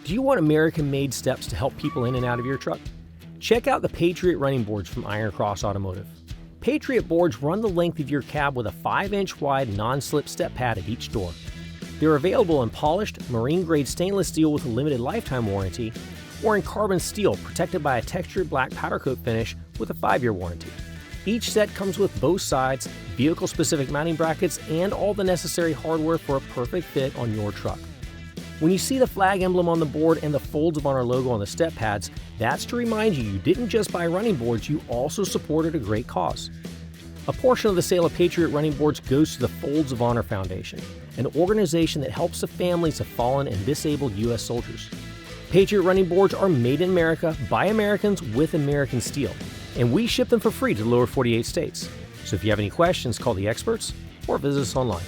Do you want American-made steps to help people in and out of your truck? Check out the Patriot running boards from Iron Cross Automotive. Patriot boards run the length of your cab with a 5-inch wide non-slip step pad at each door. They're available in polished, marine-grade stainless steel with a limited lifetime warranty, or in carbon steel protected by a textured black powder coat finish with a 5-year warranty. Each set comes with both sides, vehicle-specific mounting brackets, and all the necessary hardware for a perfect fit on your truck. When you see the flag emblem on the board and the Folds of Honor logo on the step pads, that's to remind you didn't just buy running boards, you also supported a great cause. A portion of the sale of Patriot running boards goes to the Folds of Honor Foundation, an organization that helps the families of fallen and disabled U.S. soldiers. Patriot running boards are made in America by Americans with American steel, and we ship them for free to the lower 48 states. So if you have any questions, call the experts or visit us online.